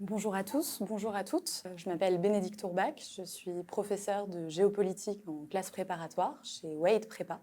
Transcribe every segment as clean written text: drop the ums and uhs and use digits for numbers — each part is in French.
Bonjour à tous, bonjour à toutes. Je m'appelle Bénédicte Tourbach, je suis professeure de géopolitique en classe préparatoire chez Wade Prépa.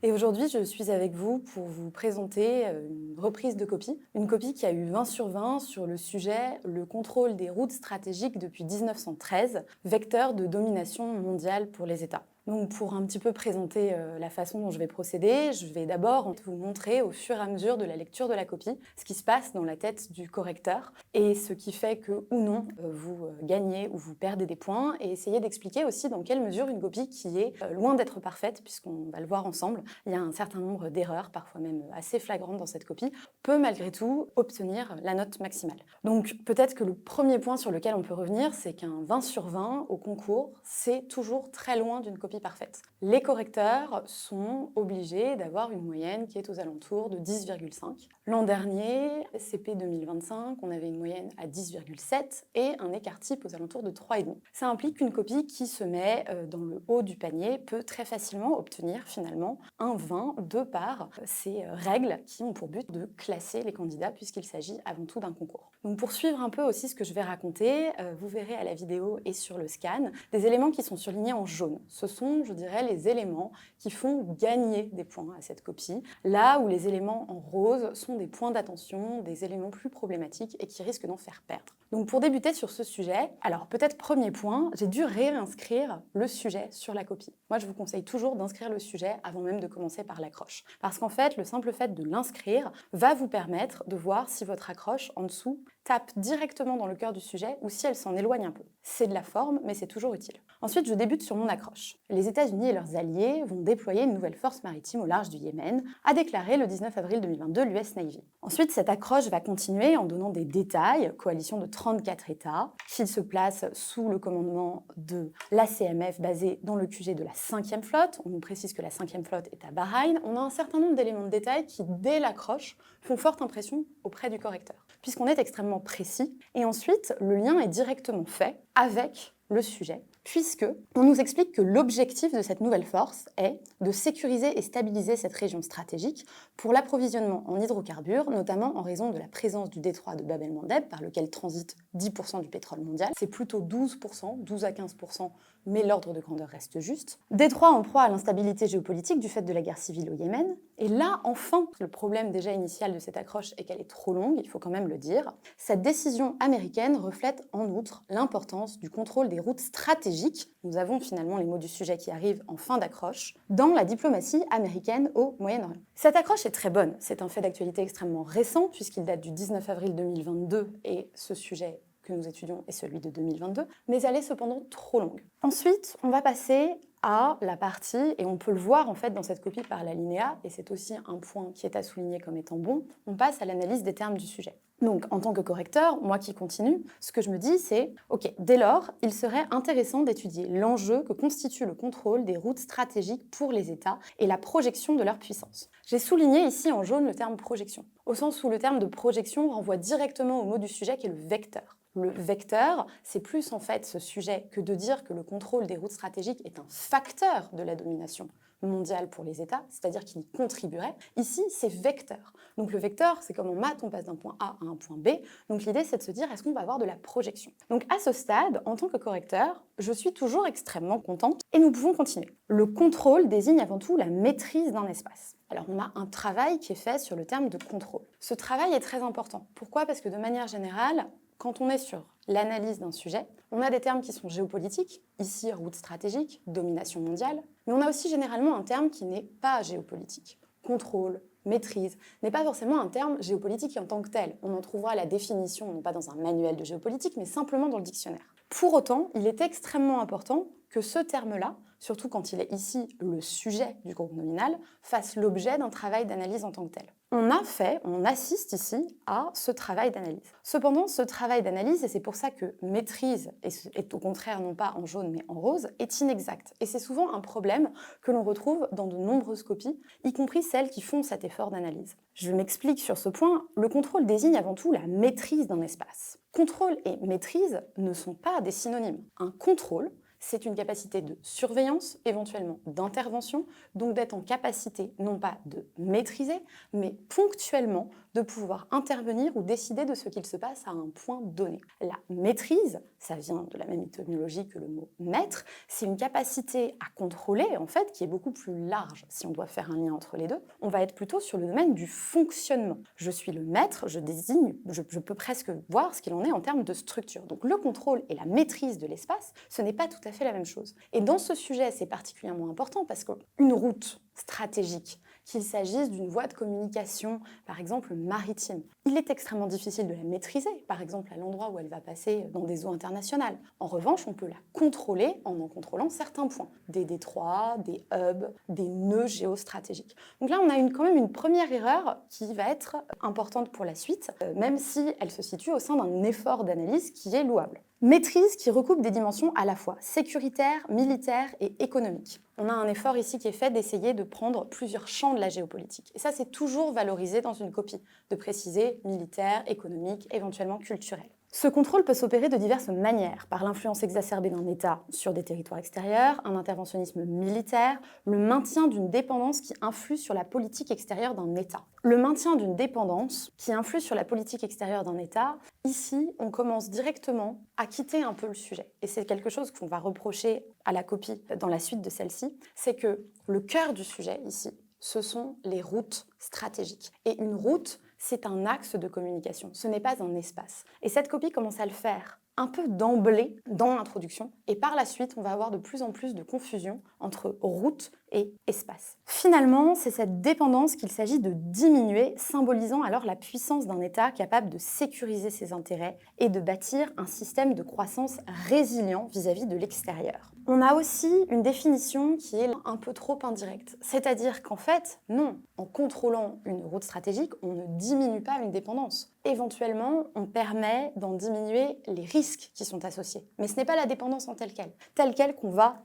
Et aujourd'hui, je suis avec vous pour vous présenter une reprise de copie. Une copie qui a eu 20 sur 20 sur le sujet « Le contrôle des routes stratégiques depuis 1913, vecteur de domination mondiale pour les États ». Donc pour un petit peu présenter la façon dont je vais procéder, je vais d'abord vous montrer au fur et à mesure de la lecture de la copie ce qui se passe dans la tête du correcteur et ce qui fait que ou non vous gagnez ou vous perdez des points, et essayer d'expliquer aussi dans quelle mesure une copie qui est loin d'être parfaite, puisqu'on va le voir ensemble, il y a un certain nombre d'erreurs, parfois même assez flagrantes dans cette copie, peut malgré tout obtenir la note maximale. Donc peut-être que le premier point sur lequel on peut revenir, c'est qu'un 20 sur 20 au concours, c'est toujours très loin d'une copie parfaite. Les correcteurs sont obligés d'avoir une moyenne qui est aux alentours de 10,5. L'an dernier, CP 2025, on avait une moyenne à 10,7 et un écart type aux alentours de 3,5. Ça implique qu'une copie qui se met dans le haut du panier peut très facilement obtenir finalement un 20 de par ces règles qui ont pour but de classer les candidats, puisqu'il s'agit avant tout d'un concours. Donc pour suivre un peu aussi ce que je vais raconter, vous verrez à la vidéo et sur le scan des éléments qui sont surlignés en jaune. Ce sont, je dirais, les éléments qui font gagner des points à cette copie, là où les éléments en rose sont des points d'attention, des éléments plus problématiques et qui risquent d'en faire perdre. Donc pour débuter sur ce sujet, alors peut-être premier point, j'ai dû réinscrire le sujet sur la copie. Moi je vous conseille toujours d'inscrire le sujet avant même de commencer par l'accroche. Parce qu'en fait, le simple fait de l'inscrire va vous permettre de voir si votre accroche en dessous tape directement dans le cœur du sujet ou si elle s'en éloigne un peu. C'est de la forme, mais c'est toujours utile. Ensuite, je débute sur mon accroche. Les États-Unis et leurs alliés vont déployer une nouvelle force maritime au large du Yémen, a déclaré le 19 avril 2022 l'US Navy. Ensuite, cette accroche va continuer en donnant des détails, coalition de 34 États, qui se place sous le commandement de l'ACMF basée dans le QG de la 5e flotte. On nous précise que la 5e flotte est à Bahreïn. On a un certain nombre d'éléments de détail qui, dès l'accroche, font forte impression auprès du correcteur, puisqu'on est extrêmement précis. Et ensuite, le lien est directement fait avec le sujet, puisque on nous explique que l'objectif de cette nouvelle force est de sécuriser et stabiliser cette région stratégique pour l'approvisionnement en hydrocarbures, notamment en raison de la présence du détroit de Bab el-Mandeb, par lequel transite 10% du pétrole mondial. C'est plutôt 12%, 12 à 15%, mais l'ordre de grandeur reste juste. Détroit en proie à l'instabilité géopolitique du fait de la guerre civile au Yémen. Et là, enfin, le problème déjà initial de cette accroche est qu'elle est trop longue, il faut quand même le dire. Cette décision américaine reflète en outre l'importance du contrôle des routes stratégiques, nous avons finalement les mots du sujet qui arrivent en fin d'accroche, dans la diplomatie américaine au Moyen-Orient. Cette accroche est très bonne, c'est un fait d'actualité extrêmement récent puisqu'il date du 19 avril 2022 et ce sujet que nous étudions est celui de 2022, mais elle est cependant trop longue. Ensuite, on va passer à la partie, et on peut le voir en fait dans cette copie par l'alinéa, et c'est aussi un point qui est à souligner comme étant bon, on passe à l'analyse des termes du sujet. Donc, en tant que correcteur, moi qui continue, ce que je me dis, c'est « Ok, dès lors, il serait intéressant d'étudier l'enjeu que constitue le contrôle des routes stratégiques pour les États et la projection de leur puissance. » J'ai souligné ici en jaune le terme « projection », au sens où le terme de projection renvoie directement au mot du sujet qui est le vecteur. Le vecteur, c'est plus en fait ce sujet que de dire que le contrôle des routes stratégiques est un facteur de la domination mondiale pour les États, c'est-à-dire qu'il y contribuerait. Ici, c'est vecteur. Donc le vecteur, c'est comme en maths, on passe d'un point A à un point B. Donc l'idée, c'est de se dire, est-ce qu'on va avoir de la projection? Donc à ce stade, en tant que correcteur, je suis toujours extrêmement contente et nous pouvons continuer. Le contrôle désigne avant tout la maîtrise d'un espace. Alors on a un travail qui est fait sur le terme de contrôle. Ce travail est très important. Pourquoi? Parce que de manière générale, quand on est sur l'analyse d'un sujet, on a des termes qui sont géopolitiques, ici route stratégique, domination mondiale, mais on a aussi généralement un terme qui n'est pas géopolitique. Contrôle, maîtrise, n'est pas forcément un terme géopolitique en tant que tel. On en trouvera la définition, non pas dans un manuel de géopolitique, mais simplement dans le dictionnaire. Pour autant, il est extrêmement important que ce terme-là, surtout quand il est ici le sujet du groupe nominal, fasse l'objet d'un travail d'analyse en tant que tel. On assiste ici à ce travail d'analyse. Cependant, ce travail d'analyse, et c'est pour ça que maîtrise est au contraire non pas en jaune mais en rose, est inexact. Et c'est souvent un problème que l'on retrouve dans de nombreuses copies, y compris celles qui font cet effort d'analyse. Je m'explique sur ce point, le contrôle désigne avant tout la maîtrise d'un espace. Contrôle et maîtrise ne sont pas des synonymes. Un contrôle, c'est une capacité de surveillance, éventuellement d'intervention, donc d'être en capacité non pas de maîtriser, mais ponctuellement de pouvoir intervenir ou décider de ce qu'il se passe à un point donné. La maîtrise, ça vient de la même étymologie que le mot maître, c'est une capacité à contrôler, en fait, qui est beaucoup plus large. Si on doit faire un lien entre les deux, on va être plutôt sur le domaine du fonctionnement. Je suis le maître, je désigne, je peux presque voir ce qu'il en est en termes de structure. Donc le contrôle et la maîtrise de l'espace, ce n'est pas tout à fait la même chose. Et dans ce sujet, c'est particulièrement important parce qu'une route stratégique, qu'il s'agisse d'une voie de communication, par exemple maritime, il est extrêmement difficile de la maîtriser, par exemple à l'endroit où elle va passer dans des eaux internationales. En revanche, on peut la contrôler en contrôlant certains points, des détroits, des hubs, des nœuds géostratégiques. Donc là, on a quand même une première erreur qui va être importante pour la suite, même si elle se situe au sein d'un effort d'analyse qui est louable. Maîtrise qui recoupe des dimensions à la fois sécuritaires, militaires et économiques. On a un effort ici qui est fait d'essayer de prendre plusieurs champs de la géopolitique. Et ça, c'est toujours valorisé dans une copie, de préciser militaire, économique, éventuellement culturel. Ce contrôle peut s'opérer de diverses manières, par l'influence exacerbée d'un État sur des territoires extérieurs, un interventionnisme militaire, le maintien d'une dépendance qui influe sur la politique extérieure d'un État. Le maintien d'une dépendance qui influe sur la politique extérieure d'un État, ici, on commence directement à quitter un peu le sujet. Et c'est quelque chose qu'on va reprocher à la copie dans la suite de celle-ci, c'est que le cœur du sujet ici, ce sont les routes stratégiques. Et une route, c'est un axe de communication, ce n'est pas un espace. Et cette copie commence à le faire un peu d'emblée dans l'introduction, et par la suite, on va avoir de plus en plus de confusion entre route et espace. Finalement, c'est cette dépendance qu'il s'agit de diminuer, symbolisant alors la puissance d'un État capable de sécuriser ses intérêts et de bâtir un système de croissance résilient vis-à-vis de l'extérieur. On a aussi une définition qui est un peu trop indirecte, c'est-à-dire qu'en fait, non, en contrôlant une route stratégique, on ne diminue pas une dépendance. Éventuellement, on permet d'en diminuer les risques qui sont associés. Mais ce n'est pas la dépendance en telle quelle qu'on va,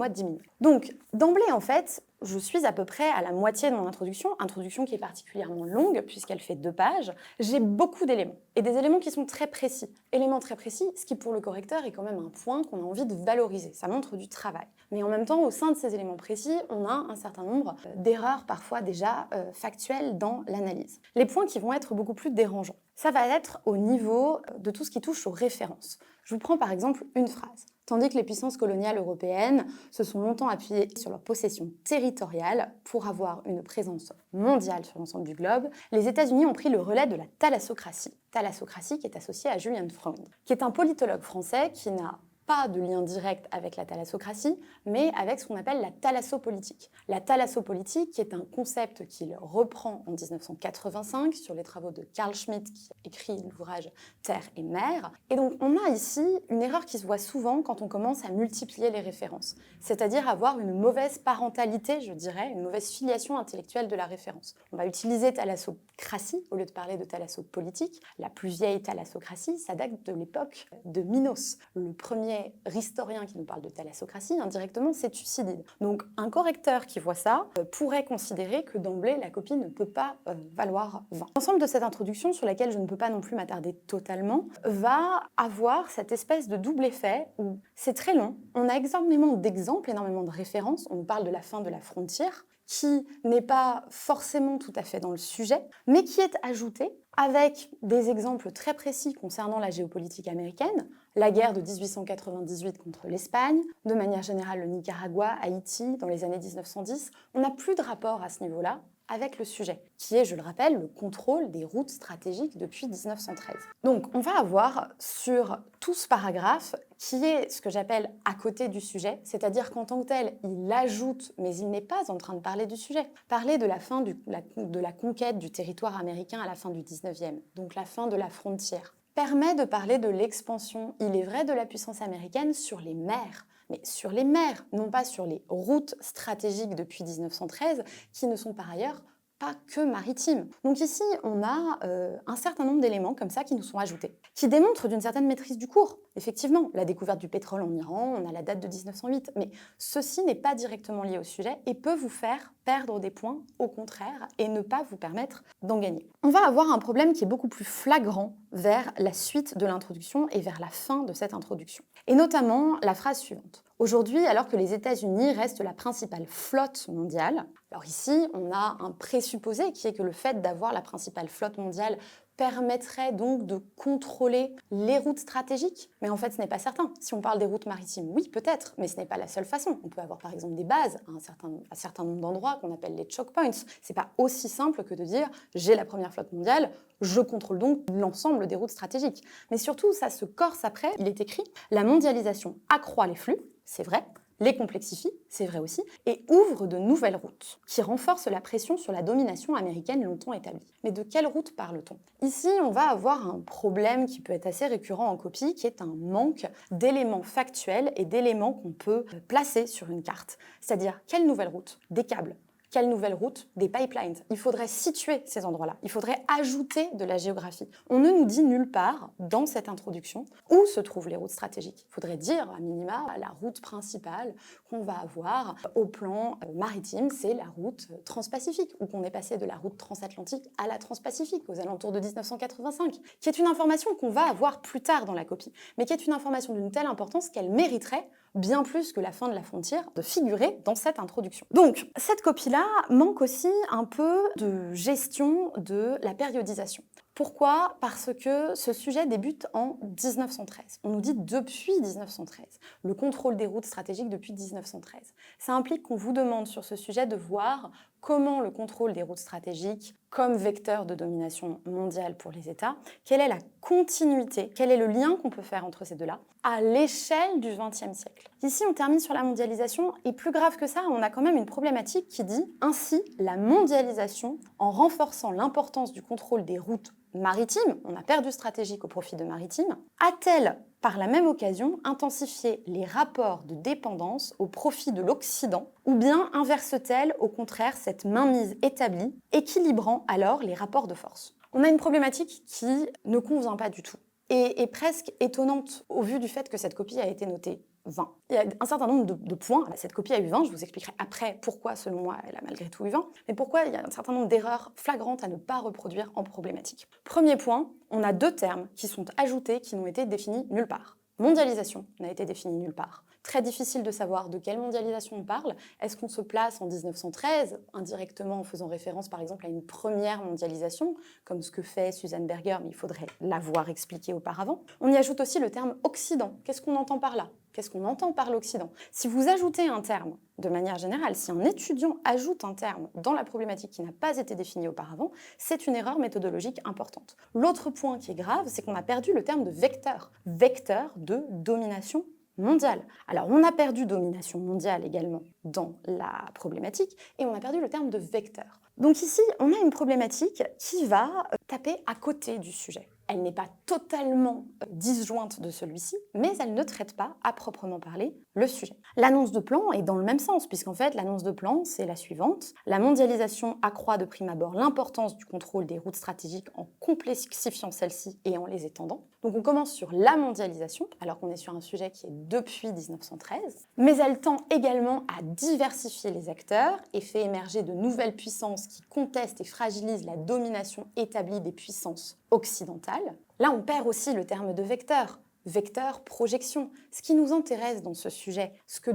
diminuer. Donc, d'emblée, en fait, je suis à peu près à la moitié de mon introduction qui est particulièrement longue puisqu'elle fait 2 pages. J'ai beaucoup d'éléments, et des éléments qui sont très précis. Éléments très précis, ce qui pour le correcteur est quand même un point qu'on a envie de valoriser. Ça montre du travail. Mais en même temps, au sein de ces éléments précis, on a un certain nombre d'erreurs parfois déjà factuelles dans l'analyse. Les points qui vont être beaucoup plus dérangeants, ça va être au niveau de tout ce qui touche aux références. Je vous prends par exemple une phrase. Tandis que les puissances coloniales européennes se sont longtemps appuyées sur leur possession territoriale pour avoir une présence mondiale sur l'ensemble du globe, les États-Unis ont pris le relais de la thalassocratie. Thalassocratie qui est associée à Julian Freund, qui est un politologue français qui n'a pas de lien direct avec la thalassocratie, mais avec ce qu'on appelle la thalassopolitique. La thalassopolitique, qui est un concept qu'il reprend en 1985 sur les travaux de Carl Schmitt, qui a écrit l'ouvrage Terre et mer. Et donc, on a ici une erreur qui se voit souvent quand on commence à multiplier les références, c'est-à-dire avoir une mauvaise parentalité, je dirais, une mauvaise filiation intellectuelle de la référence. On va utiliser thalassocratie au lieu de parler de thalassopolitique. La plus vieille thalassocratie, ça date de l'époque de Minos, le premier historien qui nous parle de thalassocratie, indirectement, c'est Thucydide. Donc, un correcteur qui voit ça pourrait considérer que d'emblée, la copie ne peut pas valoir 20. L'ensemble de cette introduction, sur laquelle je ne peux pas non plus m'attarder totalement, va avoir cette espèce de double effet où c'est très long, on a énormément d'exemples, énormément de références, on nous parle de la fin de la frontière, qui n'est pas forcément tout à fait dans le sujet, mais qui est ajouté avec des exemples très précis concernant la géopolitique américaine, la guerre de 1898 contre l'Espagne, de manière générale le Nicaragua, Haïti, dans les années 1910. On n'a plus de rapport à ce niveau-là avec le sujet, qui est, je le rappelle, le contrôle des routes stratégiques depuis 1913. Donc, on va avoir sur tout ce paragraphe, qui est ce que j'appelle à côté du sujet, c'est-à-dire qu'en tant que tel, il ajoute, mais il n'est pas en train de parler du sujet, parler de la fin de la conquête du territoire américain à la fin du 19e, donc la fin de la frontière, permet de parler de l'expansion, il est vrai, de la puissance américaine sur les mers, mais sur les mers, non pas sur les routes stratégiques depuis 1913, qui ne sont par ailleurs pas que maritimes. Donc ici, on a un certain nombre d'éléments comme ça qui nous sont ajoutés, qui démontrent d'une certaine maîtrise du cours. Effectivement, la découverte du pétrole en Iran, on a la date de 1908, mais ceci n'est pas directement lié au sujet et peut vous faire perdre des points, au contraire, et ne pas vous permettre d'en gagner. On va avoir un problème qui est beaucoup plus flagrant vers la suite de l'introduction et vers la fin de cette introduction. Et notamment la phrase suivante. Aujourd'hui, alors que les États-Unis restent la principale flotte mondiale, alors ici, on a un présupposé qui est que le fait d'avoir la principale flotte mondiale permettrait donc de contrôler les routes stratégiques. Mais en fait, ce n'est pas certain. Si on parle des routes maritimes, oui, peut-être, mais ce n'est pas la seule façon. On peut avoir par exemple des bases à un certain nombre d'endroits qu'on appelle les choke points. C'est pas aussi simple que de dire j'ai la première flotte mondiale, je contrôle donc l'ensemble des routes stratégiques. Mais surtout, ça se corse après. Il est écrit la mondialisation accroît les flux, c'est vrai. Les complexifie, c'est vrai aussi, et ouvre de nouvelles routes, qui renforcent la pression sur la domination américaine longtemps établie. Mais de quelle route parle-t-on? Ici, on va avoir un problème qui peut être assez récurrent en copie, qui est un manque d'éléments factuels et d'éléments qu'on peut placer sur une carte. C'est-à-dire, quelle nouvelle route? Des câbles. Quelle nouvelle route? Des pipelines. Il faudrait situer ces endroits-là. Il faudrait ajouter de la géographie. On ne nous dit nulle part, dans cette introduction, où se trouvent les routes stratégiques. Il faudrait dire, à minima, la route principale qu'on va avoir au plan maritime, c'est la route transpacifique, ou qu'on est passé de la route transatlantique à la transpacifique, aux alentours de 1985, qui est une information qu'on va avoir plus tard dans la copie, mais qui est une information d'une telle importance qu'elle mériterait bien plus que la fin de la frontière, de figurer dans cette introduction. Donc, cette copie-là manque aussi un peu de gestion de la périodisation. Pourquoi? Parce que ce sujet débute en 1913. On nous dit depuis 1913. Le contrôle des routes stratégiques depuis 1913. Ça implique qu'on vous demande sur ce sujet de voir comment le contrôle des routes stratégiques, comme vecteur de domination mondiale pour les États, quelle est la continuité, quel est le lien qu'on peut faire entre ces deux-là à l'échelle du XXe siècle. Ici, on termine sur la mondialisation, et plus grave que ça, on a quand même une problématique qui dit « Ainsi, la mondialisation, en renforçant l'importance du contrôle des routes maritimes, on a perdu stratégique au profit de maritimes, a-t-elle, par la même occasion, intensifié les rapports de dépendance au profit de l'Occident, ou bien inverse-t-elle, au contraire, cette mainmise établie, équilibrant alors les rapports de force ?» On a une problématique qui ne convient pas du tout, et est presque étonnante au vu du fait que cette copie a été notée 20. Il y a un certain nombre de points. Cette copie a eu 20, je vous expliquerai après pourquoi, selon moi, elle a malgré tout eu 20, mais pourquoi il y a un certain nombre d'erreurs flagrantes à ne pas reproduire en problématique. Premier point, on a deux termes qui sont ajoutés, qui n'ont été définis nulle part. Mondialisation n'a été définie nulle part. Très difficile de savoir de quelle mondialisation on parle. Est-ce qu'on se place en 1913, indirectement en faisant référence par exemple à une première mondialisation, comme ce que fait Suzanne Berger, mais il faudrait l'avoir expliqué auparavant. On y ajoute aussi le terme Occident. Qu'est-ce qu'on entend par là? Qu'est-ce qu'on entend par l'Occident? Si vous ajoutez un terme, de manière générale, si un étudiant ajoute un terme dans la problématique qui n'a pas été définie auparavant, c'est une erreur méthodologique importante. L'autre point qui est grave, c'est qu'on a perdu le terme de vecteur. Vecteur de domination mondiale. Alors, on a perdu domination mondiale également dans la problématique, et on a perdu le terme de vecteur. Donc ici, on a une problématique qui va taper à côté du sujet. Elle n'est pas totalement disjointe de celui-ci, mais elle ne traite pas, à proprement parler, le sujet. L'annonce de plan est dans le même sens, puisqu'en fait, l'annonce de plan, c'est la suivante. La mondialisation accroît de prime abord l'importance du contrôle des routes stratégiques en complexifiant celles-ci et en les étendant. Donc on commence sur la mondialisation, alors qu'on est sur un sujet qui est depuis 1913, mais elle tend également à diversifier les acteurs et fait émerger de nouvelles puissances qui contestent et fragilisent la domination établie des puissances occidentales. Là, on perd aussi le terme de vecteur. Vecteur, projection. Ce qui nous intéresse dans ce sujet, ce que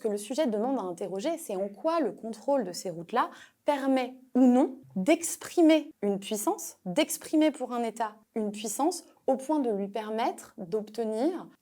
le sujet demande à interroger, c'est en quoi le contrôle de ces routes-là permet ou non d'exprimer une puissance, d'exprimer pour un État une puissance au point de lui permettre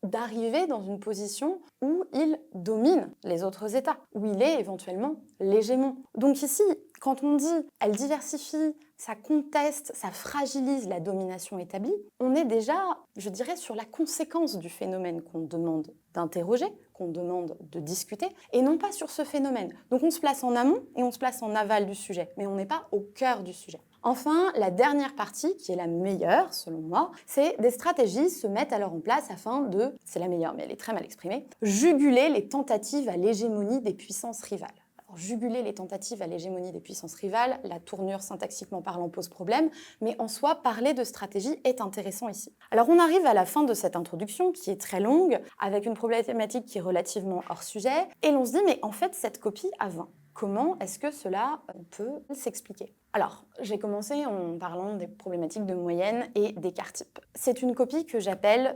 d'arriver dans une position où il domine les autres États, où il est éventuellement l'hégémon. Donc ici, quand on dit « elle diversifie », ça conteste, ça fragilise la domination établie, on est déjà, je dirais, sur la conséquence du phénomène qu'on demande d'interroger, qu'on demande de discuter, et non pas sur ce phénomène. Donc on se place en amont et on se place en aval du sujet, mais on n'est pas au cœur du sujet. Enfin, la dernière partie, qui est la meilleure, selon moi, c'est des stratégies se mettent alors en place afin de, c'est la meilleure mais elle est très mal exprimée, juguler les tentatives à l'hégémonie des puissances rivales. Alors, juguler les tentatives à l'hégémonie des puissances rivales, la tournure syntaxiquement parlant pose problème, mais en soi, parler de stratégie est intéressant ici. Alors on arrive à la fin de cette introduction qui est très longue, avec une problématique qui est relativement hors sujet, et l'on se dit mais en fait cette copie a 20. Comment est-ce que cela peut s'expliquer? Alors, j'ai commencé en parlant des problématiques de moyenne et d'écart type. C'est une copie que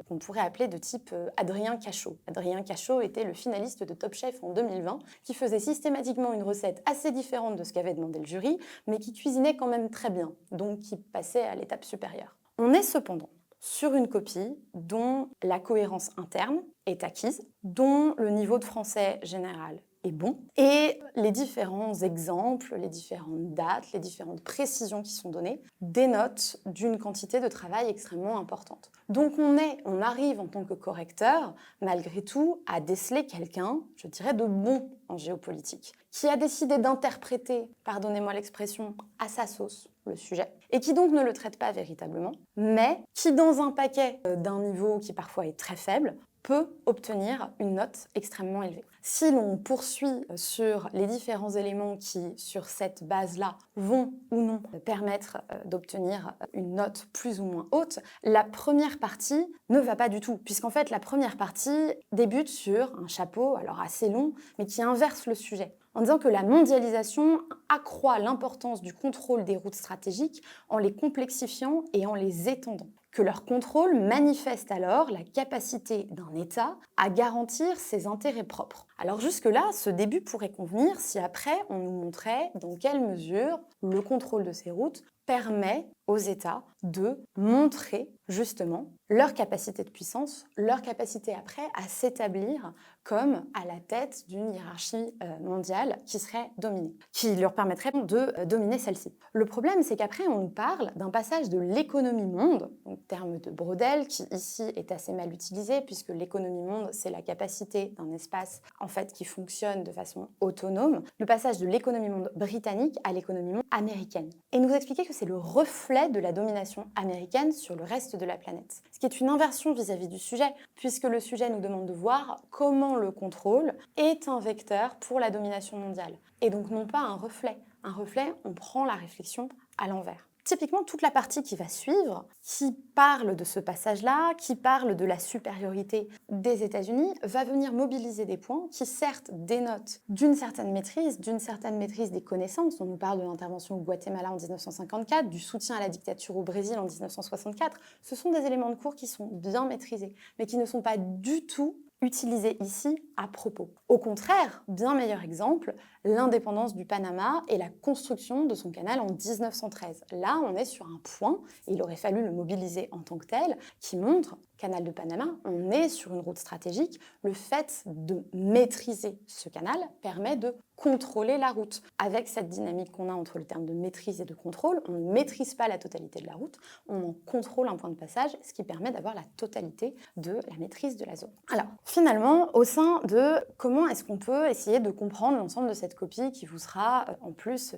qu'on pourrait appeler de type Adrien Cachot. Adrien Cachot était le finaliste de Top Chef en 2020, qui faisait systématiquement une recette assez différente de ce qu'avait demandé le jury, mais qui cuisinait quand même très bien, donc qui passait à l'étape supérieure. On est cependant sur une copie dont la cohérence interne est acquise, dont le niveau de français général est bon, et les différents exemples, les différentes dates, les différentes précisions qui sont données dénotent d'une quantité de travail extrêmement importante. Donc on arrive en tant que correcteur, malgré tout, à déceler quelqu'un, je dirais, de bon en géopolitique, qui a décidé d'interpréter, pardonnez-moi l'expression, à sa sauce le sujet, et qui donc ne le traite pas véritablement, mais qui, dans un paquet d'un niveau qui parfois est très faible, peut obtenir une note extrêmement élevée. Si l'on poursuit sur les différents éléments qui, sur cette base-là, vont ou non permettre d'obtenir une note plus ou moins haute, la première partie ne va pas du tout, puisqu'en fait, la première partie débute sur un chapeau, alors assez long, mais qui inverse le sujet, en disant que la mondialisation accroît l'importance du contrôle des routes stratégiques en les complexifiant et en les étendant, que leur contrôle manifeste alors la capacité d'un État à garantir ses intérêts propres. Alors jusque-là, ce début pourrait convenir si après on nous montrait dans quelle mesure le contrôle de ces routes permet aux États de montrer justement leur capacité de puissance, leur capacité après à s'établir comme à la tête d'une hiérarchie mondiale qui serait dominée, qui leur permettrait de dominer celle-ci. Le problème, c'est qu'après, on nous parle d'un passage de l'économie monde, donc terme de Brodel, qui ici est assez mal utilisé, puisque l'économie monde, c'est la capacité d'un espace en fait qui fonctionne de façon autonome, le passage de l'économie monde britannique à l'économie monde américaine. Et nous expliquer que c'est le reflet de la domination américaine sur le reste de la planète. Ce qui est une inversion vis-à-vis du sujet, puisque le sujet nous demande de voir comment le contrôle est un vecteur pour la domination mondiale. Et donc non pas un reflet. Un reflet, on prend la réflexion à l'envers. Typiquement, toute la partie qui va suivre, qui parle de ce passage-là, qui parle de la supériorité des États-Unis, va venir mobiliser des points qui, certes, dénotent d'une certaine maîtrise des connaissances. On nous parle de l'intervention au Guatemala en 1954, du soutien à la dictature au Brésil en 1964. Ce sont des éléments de cours qui sont bien maîtrisés, mais qui ne sont pas du tout utilisés ici à propos. Au contraire, bien meilleur exemple, l'indépendance du Panama et la construction de son canal en 1913. Là, on est sur un point, et il aurait fallu le mobiliser en tant que tel, qui montre, canal de Panama, on est sur une route stratégique. Le fait de maîtriser ce canal permet de contrôler la route. Avec cette dynamique qu'on a entre le terme de maîtrise et de contrôle, on ne maîtrise pas la totalité de la route, on en contrôle un point de passage, ce qui permet d'avoir la totalité de la maîtrise de la zone. Alors, finalement, au sein de comment est-ce qu'on peut essayer de comprendre l'ensemble de cette copie qui vous sera en plus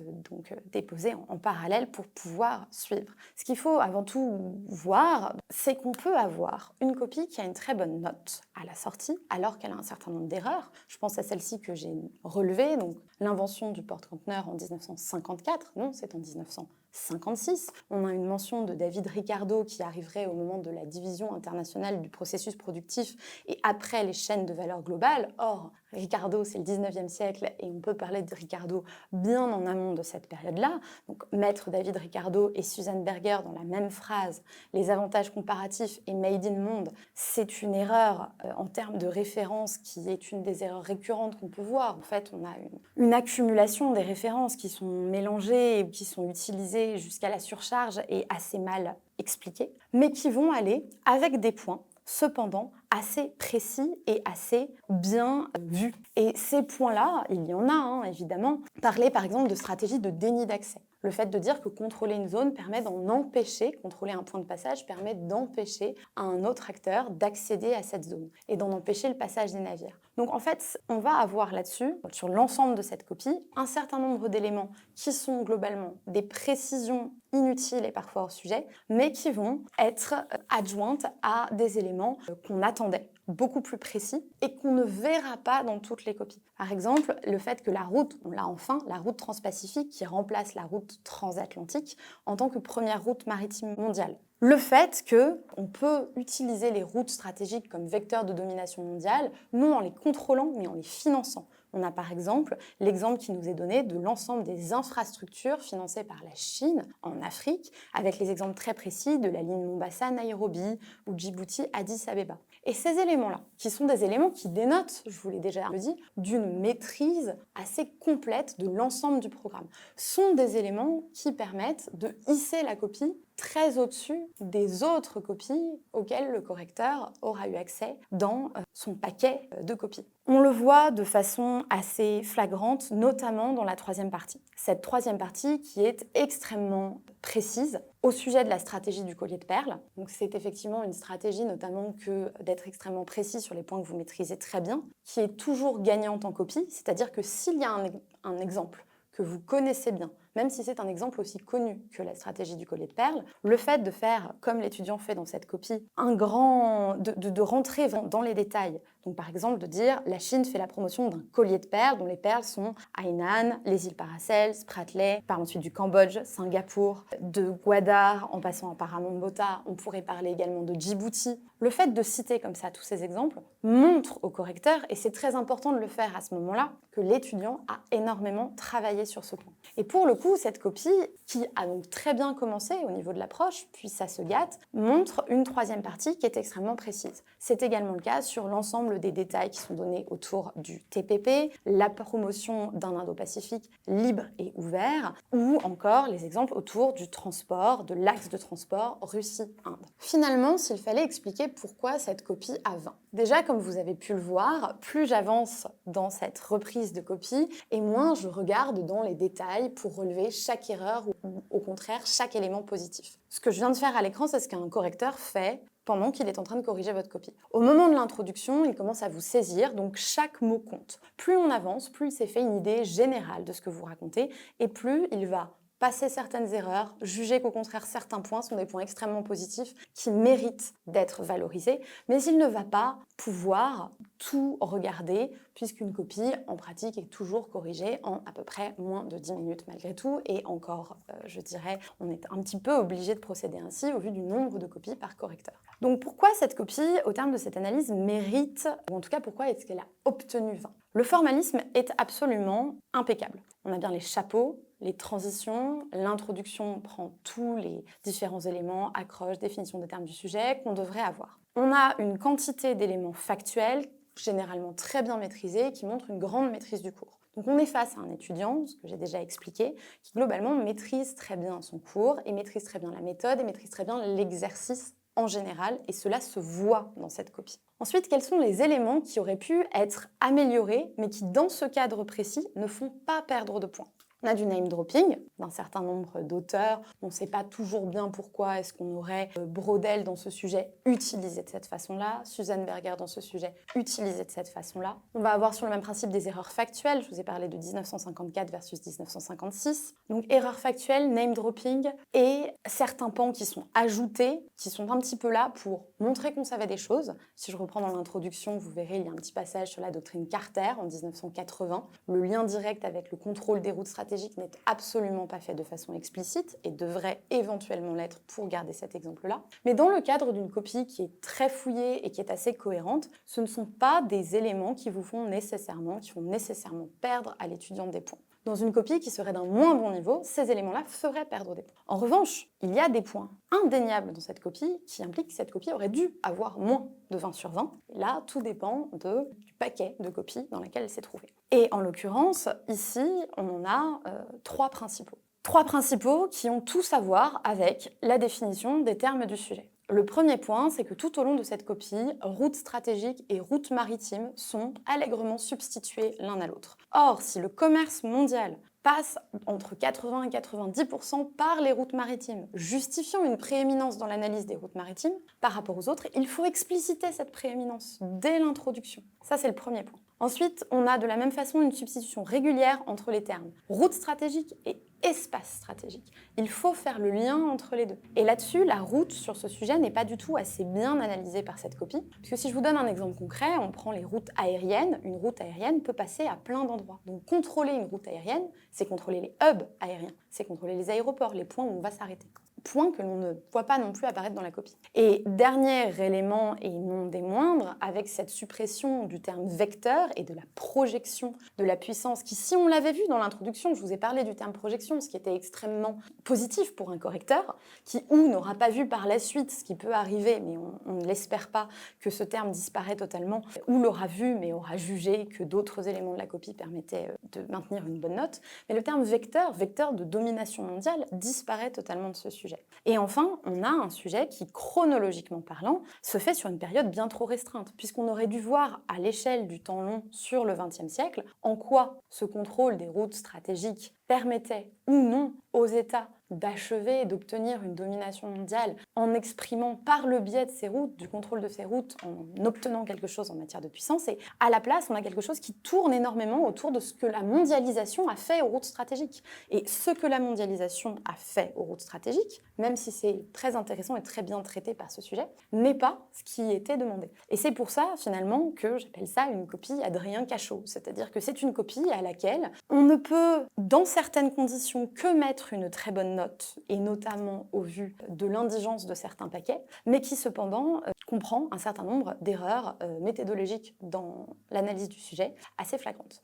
déposée en parallèle pour pouvoir suivre. Ce qu'il faut avant tout voir, c'est qu'on peut avoir une copie qui a une très bonne note à la sortie, alors qu'elle a un certain nombre d'erreurs. Je pense à celle-ci que j'ai relevée, donc l'invention du porte-conteneur en 1954, non, c'est en 1956. On a une mention de David Ricardo qui arriverait au moment de la division internationale du processus productif et après les chaînes de valeur globale. Or, Ricardo, c'est le 19e siècle et on peut parler de Ricardo bien en amont de cette période-là. Donc, maître David Ricardo et Suzanne Berger dans la même phrase, les avantages comparatifs et made in monde, c'est une erreur en termes de référence qui est une des erreurs récurrentes qu'on peut voir. En fait, on a une accumulation des références qui sont mélangées et qui sont utilisées jusqu'à la surcharge et assez mal expliquées, mais qui vont aller avec des points cependant assez précis et assez bien vus. Et ces points-là, il y en a évidemment, parler par exemple de stratégie de déni d'accès. Le fait de dire que contrôler une zone permet d'en empêcher, contrôler un point de passage permet d'empêcher un autre acteur d'accéder à cette zone et d'en empêcher le passage des navires. Donc en fait, on va avoir là-dessus, sur l'ensemble de cette copie, un certain nombre d'éléments qui sont globalement des précisions inutiles et parfois hors sujet, mais qui vont être adjointes à des éléments qu'on attendait, beaucoup plus précis et qu'on ne verra pas dans toutes les copies. Par exemple, le fait que la route, on l'a enfin, la route transpacifique qui remplace la route transatlantique en tant que première route maritime mondiale. Le fait qu'on peut utiliser les routes stratégiques comme vecteurs de domination mondiale, non en les contrôlant, mais en les finançant. On a par exemple l'exemple qui nous est donné de l'ensemble des infrastructures financées par la Chine en Afrique, avec les exemples très précis de la ligne Mombasa-Nairobi ou Djibouti-Addis Abeba. Et ces éléments-là, qui sont des éléments qui dénotent, je vous l'ai déjà dit, d'une maîtrise assez complète de l'ensemble du programme, sont des éléments qui permettent de hisser la copie très au-dessus des autres copies auxquelles le correcteur aura eu accès dans son paquet de copies. On le voit de façon assez flagrante, notamment dans la troisième partie. Cette troisième partie qui est extrêmement précise au sujet de la stratégie du collier de perles. Donc c'est effectivement une stratégie notamment que d'être extrêmement précis sur les points que vous maîtrisez très bien, qui est toujours gagnante en copie, c'est-à-dire que s'il y a un exemple que vous connaissez bien, même si c'est un exemple aussi connu que la stratégie du collier de perles, le fait de faire, comme l'étudiant fait dans cette copie, de rentrer dans les détails. Donc par exemple de dire la Chine fait la promotion d'un collier de perles dont les perles sont Hainan, les îles Paracels, Spratly, par ensuite du Cambodge, Singapour, de Gwadar en passant par Paramonbota, on pourrait parler également de Djibouti. Le fait de citer comme ça tous ces exemples montre au correcteur, et c'est très important de le faire à ce moment-là, que l'étudiant a énormément travaillé sur ce point. Et pour le coup, cette copie, qui a donc très bien commencé au niveau de l'approche, puis ça se gâte, montre une troisième partie qui est extrêmement précise. C'est également le cas sur l'ensemble des détails qui sont donnés autour du TPP, la promotion d'un Indo-Pacifique libre et ouvert, ou encore les exemples autour du transport, de l'axe de transport Russie-Inde. Finalement, s'il fallait expliquer pourquoi cette copie a 20. Déjà, comme vous avez pu le voir, plus j'avance dans cette reprise de copie, et moins je regarde dans les détails pour relever chaque erreur ou au contraire chaque élément positif. Ce que je viens de faire à l'écran, c'est ce qu'un correcteur fait pendant qu'il est en train de corriger votre copie. Au moment de l'introduction, il commence à vous saisir, donc chaque mot compte. Plus on avance, plus il s'est fait une idée générale de ce que vous racontez, et plus il va passer certaines erreurs, juger qu'au contraire certains points sont des points extrêmement positifs qui méritent d'être valorisés, mais il ne va pas pouvoir tout regarder puisqu'une copie en pratique est toujours corrigée en à peu près moins de 10 minutes malgré tout, et encore, je dirais, on est un petit peu obligé de procéder ainsi au vu du nombre de copies par correcteur. Donc pourquoi cette copie, au terme de cette analyse, mérite, ou en tout cas pourquoi est-ce qu'elle a obtenu 20 ? Le formalisme est absolument impeccable. On a bien les chapeaux, les transitions, l'introduction prend tous les différents éléments, accroches, définition des termes du sujet qu'on devrait avoir. On a une quantité d'éléments factuels, généralement très bien maîtrisés, qui montrent une grande maîtrise du cours. Donc on est face à un étudiant, ce que j'ai déjà expliqué, qui globalement maîtrise très bien son cours, et maîtrise très bien la méthode, et maîtrise très bien l'exercice en général, et cela se voit dans cette copie. Ensuite, quels sont les éléments qui auraient pu être améliorés, mais qui, dans ce cadre précis, ne font pas perdre de points ? On a du name dropping d'un certain nombre d'auteurs. On ne sait pas toujours bien pourquoi est-ce qu'on aurait Braudel dans ce sujet utilisé de cette façon-là, Suzanne Berger dans ce sujet utilisé de cette façon-là. On va avoir sur le même principe des erreurs factuelles. Je vous ai parlé de 1954 versus 1956. Donc erreurs factuelles, name dropping et certains pans qui sont ajoutés, qui sont un petit peu là pour montrer qu'on savait des choses. Si je reprends dans l'introduction, vous verrez, il y a un petit passage sur la doctrine Carter en 1980. Le lien direct avec le contrôle des routes stratégiques n'est absolument pas fait de façon explicite et devrait éventuellement l'être pour garder cet exemple-là. Mais dans le cadre d'une copie qui est très fouillée et qui est assez cohérente, ce ne sont pas des éléments qui vont nécessairement perdre à l'étudiant des points. Dans une copie qui serait d'un moins bon niveau, ces éléments-là feraient perdre des points. En revanche, il y a des points indéniables dans cette copie qui impliquent que cette copie aurait dû avoir moins de 20 sur 20. Et là, tout dépend du paquet de copies dans laquelle elle s'est trouvée. Et en l'occurrence, ici, on en a trois principaux. Trois principaux qui ont tous à voir avec la définition des termes du sujet. Le premier point, c'est que tout au long de cette copie, route stratégique et route maritime sont allègrement substitués l'un à l'autre. Or, si le commerce mondial passe entre 80 et 90% par les routes maritimes, justifiant une prééminence dans l'analyse des routes maritimes par rapport aux autres, il faut expliciter cette prééminence dès l'introduction. Ça, c'est le premier point. Ensuite, on a de la même façon une substitution régulière entre les termes route stratégique et espace stratégique. Il faut faire le lien entre les deux. Et là-dessus, la route sur ce sujet n'est pas du tout assez bien analysée par cette copie. Parce que si je vous donne un exemple concret, on prend les routes aériennes. Une route aérienne peut passer à plein d'endroits. Donc contrôler une route aérienne, c'est contrôler les hubs aériens. C'est contrôler les aéroports, les points où on va s'arrêter. point que l'on ne voit pas non plus apparaître dans la copie. Et dernier élément, et non des moindres, avec cette suppression du terme vecteur et de la projection de la puissance, qui, si on l'avait vu dans l'introduction, je vous ai parlé du terme projection, ce qui était extrêmement positif pour un correcteur, qui ou n'aura pas vu par la suite, ce qui peut arriver, mais on ne l'espère pas, que ce terme disparaît totalement, ou l'aura vu, mais aura jugé que d'autres éléments de la copie permettaient de maintenir une bonne note. Mais le terme vecteur, vecteur de domination mondiale, disparaît totalement de ce sujet. Et enfin, on a un sujet qui, chronologiquement parlant, se fait sur une période bien trop restreinte, puisqu'on aurait dû voir à l'échelle du temps long sur le XXe siècle en quoi ce contrôle des routes stratégiques permettait ou non aux États d'achever et d'obtenir une domination mondiale en exprimant par le biais de ces routes, du contrôle de ces routes, en obtenant quelque chose en matière de puissance. Et à la place, on a quelque chose qui tourne énormément autour de ce que la mondialisation a fait aux routes stratégiques. Et ce que la mondialisation a fait aux routes stratégiques, même si c'est très intéressant et très bien traité par ce sujet, n'est pas ce qui était demandé. Et c'est pour ça, finalement, que j'appelle ça une copie Adrien Cachot. C'est-à-dire que c'est une copie à laquelle on ne peut, dans certaines conditions, que mettre une très bonne note, et notamment au vu de l'indigence de certains paquets, mais qui cependant comprend un certain nombre d'erreurs méthodologiques dans l'analyse du sujet assez flagrantes.